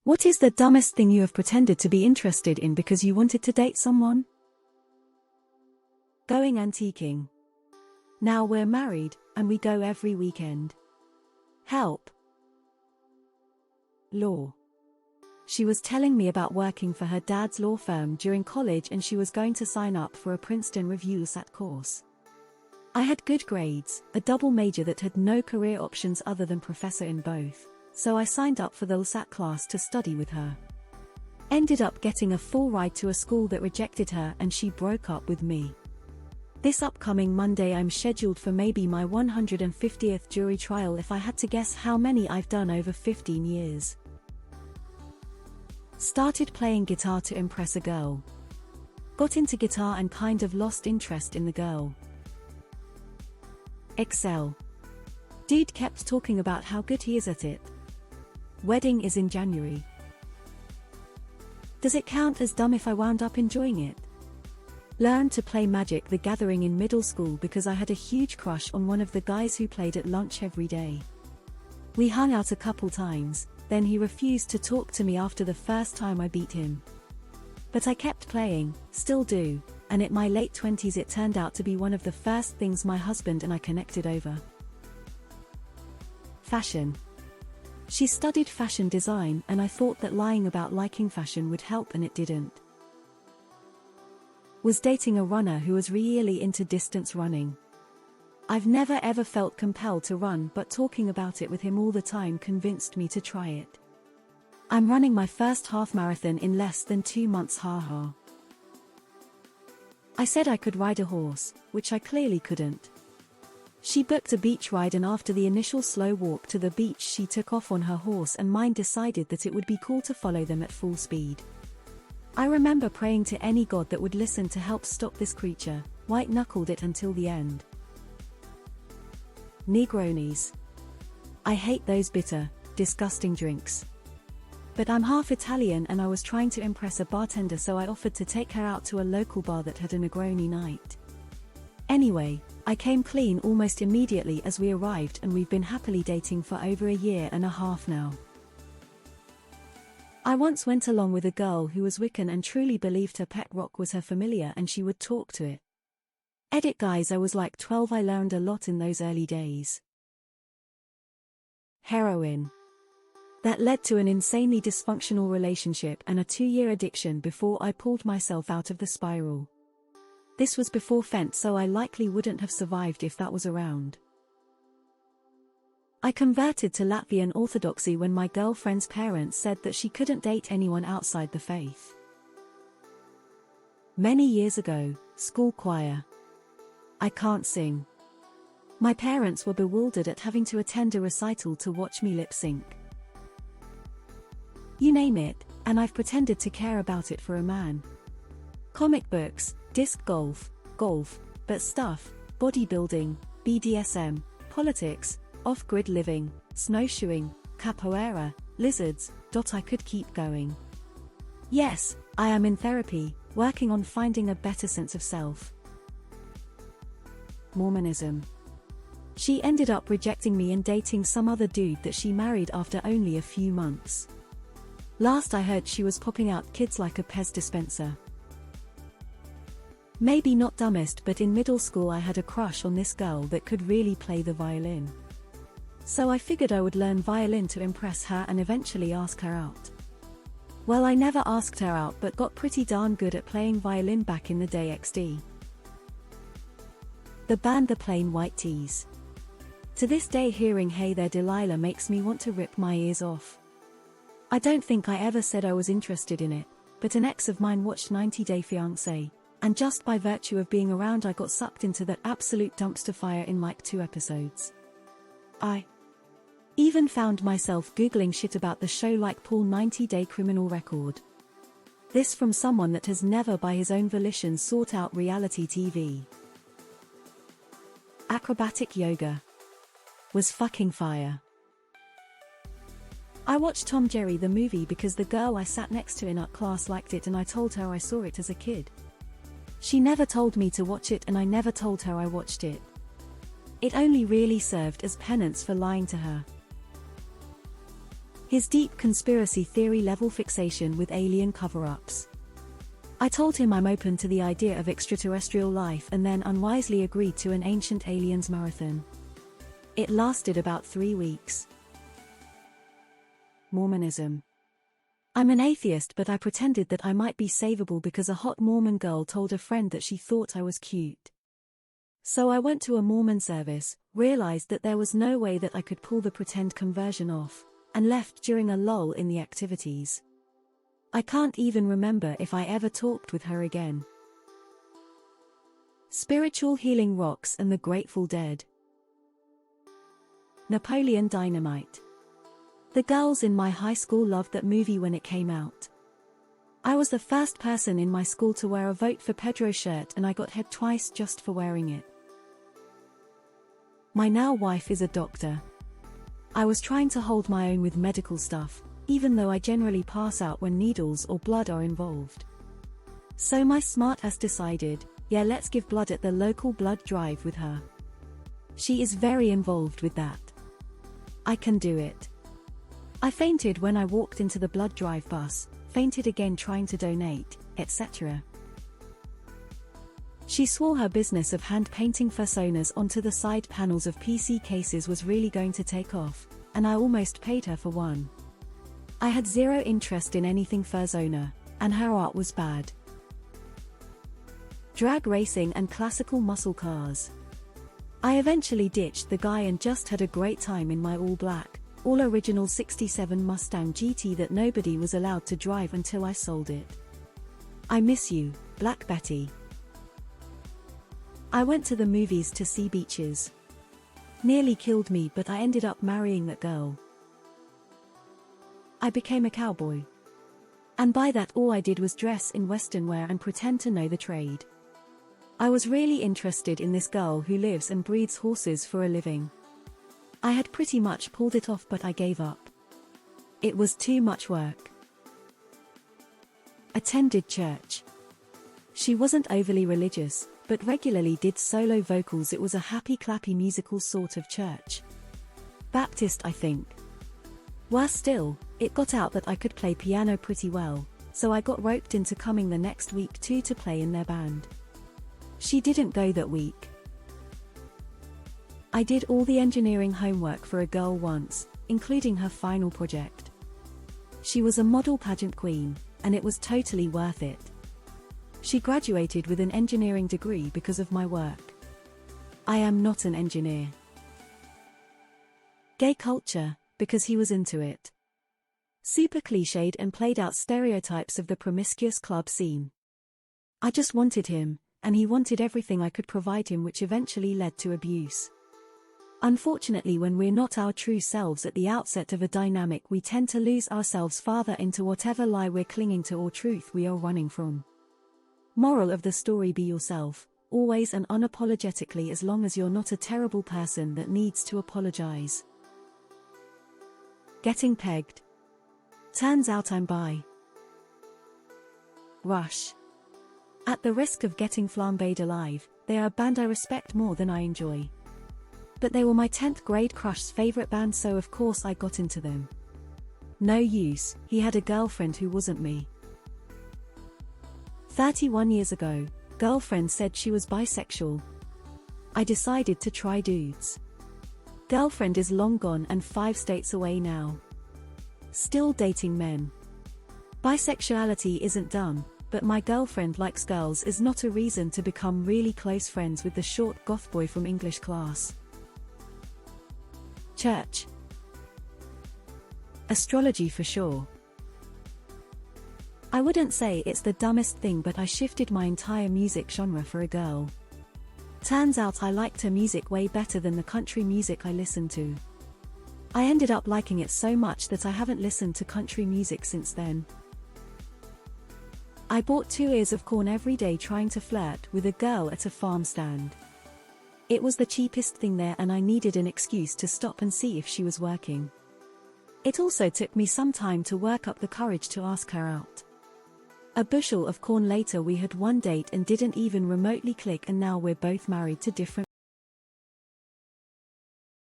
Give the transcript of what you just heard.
What is the dumbest thing you have pretended to be interested in because you wanted to date someone? Going antiquing. Now we're married, and we go every weekend. Help. Law. She was telling me about working for her dad's law firm during college and she was going to sign up for a Princeton Review LSAT course. I had good grades, a double major that had no career options other than professor in both, so I signed up for the LSAT class to study with her. Ended up getting a full ride to a school that rejected her and she broke up with me. This upcoming Monday I'm scheduled for maybe my 150th jury trial if I had to guess how many I've done over 15 years. Started playing guitar to impress a girl. Got into guitar and kind of lost interest in the girl. Excel. Dude kept talking about how good he is at it. Wedding is in January. Does it count as dumb if I wound up enjoying it? Learned to play Magic the Gathering in middle school because I had a huge crush on one of the guys who played at lunch every day. We hung out a couple times, then he refused to talk to me after the first time I beat him. But I kept playing, still do, and at my late 20s it turned out to be one of the first things my husband and I connected over. Fashion. She studied fashion design and I thought that lying about liking fashion would help and it didn't. Was dating a runner who was really into distance running. I've never ever felt compelled to run, but talking about it with him all the time convinced me to try it. I'm running my first half marathon in less than 2 months, haha. I said I could ride a horse, which I clearly couldn't. She booked a beach ride and after the initial slow walk to the beach she took off on her horse and mine decided that it would be cool to follow them at full speed. I remember praying to any god that would listen to help stop this creature, white-knuckled it until the end. Negronis. I hate those bitter, disgusting drinks. But I'm half Italian and I was trying to impress a bartender so I offered to take her out to a local bar that had a Negroni night. Anyway, I came clean almost immediately as we arrived and we've been happily dating for over a year and a half now. I once went along with a girl who was Wiccan and truly believed her pet rock was her familiar and she would talk to it. Edit guys, I was like 12. I learned a lot in those early days. Heroin. That led to an insanely dysfunctional relationship and a 2-year addiction before I pulled myself out of the spiral. This was before Fent, so I likely wouldn't have survived if that was around. I converted to Latvian Orthodoxy when my girlfriend's parents said that she couldn't date anyone outside the faith. Many years ago, school choir. I can't sing. My parents were bewildered at having to attend a recital to watch me lip sync. You name it, and I've pretended to care about it for a man. Comic books, disc golf, but stuff, bodybuilding, BDSM, politics, off-grid living, snowshoeing, capoeira, lizards. I could keep going. Yes, I am in therapy, working on finding a better sense of self. Mormonism. She ended up rejecting me and dating some other dude that she married after only a few months. Last I heard she was popping out kids like a Pez dispenser. Maybe not dumbest, but in middle school I had a crush on this girl that could really play the violin. So I figured I would learn violin to impress her and eventually ask her out. Well, I never asked her out but got pretty darn good at playing violin back in the day XD. The band The Plain White Tees. To this day hearing Hey There Delilah makes me want to rip my ears off. I don't think I ever said I was interested in it, but an ex of mine watched 90 Day Fiancé, and just by virtue of being around I got sucked into that absolute dumpster fire in like 2 episodes. I even found myself googling shit about the show like Paul 90 Day Criminal Record. This from someone that has never by his own volition sought out reality TV. Acrobatic yoga. Was fucking fire. I watched Tom Jerry the movie because the girl I sat next to in art class liked it and I told her I saw it as a kid. She never told me to watch it and I never told her I watched it. It only really served as penance for lying to her. His deep conspiracy theory level fixation with alien cover-ups. I told him I'm open to the idea of extraterrestrial life and then unwisely agreed to an Ancient Aliens marathon. It lasted about 3 weeks. Mormonism. I'm an atheist, but I pretended that I might be savable because a hot Mormon girl told a friend that she thought I was cute. So I went to a Mormon service, realized that there was no way that I could pull the pretend conversion off, and left during a lull in the activities. I can't even remember if I ever talked with her again. Spiritual healing rocks and the Grateful Dead. Napoleon Dynamite. The girls in my high school loved that movie when it came out. I was the first person in my school to wear a Vote for Pedro shirt, and I got head twice just for wearing it. My now wife is a doctor. I was trying to hold my own with medical stuff, even though I generally pass out when needles or blood are involved. So my smart ass decided, yeah, let's give blood at the local blood drive with her. She is very involved with that. I can do it. I fainted when I walked into the blood drive bus, fainted again trying to donate, etc. She swore her business of hand-painting personas onto the side panels of PC cases was really going to take off, and I almost paid her for one. I had zero interest in anything Fursona, and her art was bad. Drag racing and classical muscle cars. I eventually ditched the guy and just had a great time in my all-black, all-original '67 Mustang GT that nobody was allowed to drive until I sold it. I miss you, Black Betty. I went to the movies to see Beaches. Nearly killed me, but I ended up marrying that girl. I became a cowboy. And by that all I did was dress in Western wear and pretend to know the trade. I was really interested in this girl who lives and breeds horses for a living. I had pretty much pulled it off, but I gave up. It was too much work. Attended church. She wasn't overly religious, but regularly did solo vocals. It was a happy clappy musical sort of church. Baptist, I think. Worse still, it got out that I could play piano pretty well, so I got roped into coming the next week too to play in their band. She didn't go that week. I did all the engineering homework for a girl once, including her final project. She was a model pageant queen, and it was totally worth it. She graduated with an engineering degree because of my work. I am not an engineer. Gay culture, because he was into it. Super cliched and played out stereotypes of the promiscuous club scene. I just wanted him, and he wanted everything I could provide him, which eventually led to abuse. Unfortunately, when we're not our true selves at the outset of a dynamic, we tend to lose ourselves farther into whatever lie we're clinging to or truth we are running from. Moral of the story: be yourself, always and unapologetically, as long as you're not a terrible person that needs to apologize. Getting pegged. Turns out I'm bi. Rush. At the risk of getting flambéed alive, they are a band I respect more than I enjoy. But they were my 10th grade crush's favorite band, so of course I got into them. No use, he had a girlfriend who wasn't me. 31 years ago, girlfriend said she was bisexual. I decided to try dudes. Girlfriend is long gone and 5 states away now. Still dating men. Bisexuality isn't dumb, but my girlfriend likes girls is not a reason to become really close friends with the short goth boy from English class. Church. Astrology for sure. I wouldn't say it's the dumbest thing, but I shifted my entire music genre for a girl. Turns out I liked her music way better than the country music I listened to. I ended up liking it so much that I haven't listened to country music since then. I bought 2 ears of corn every day trying to flirt with a girl at a farm stand. It was the cheapest thing there, and I needed an excuse to stop and see if she was working. It also took me some time to work up the courage to ask her out. A bushel of corn later, we had one date and didn't even remotely click, and now we're both married to different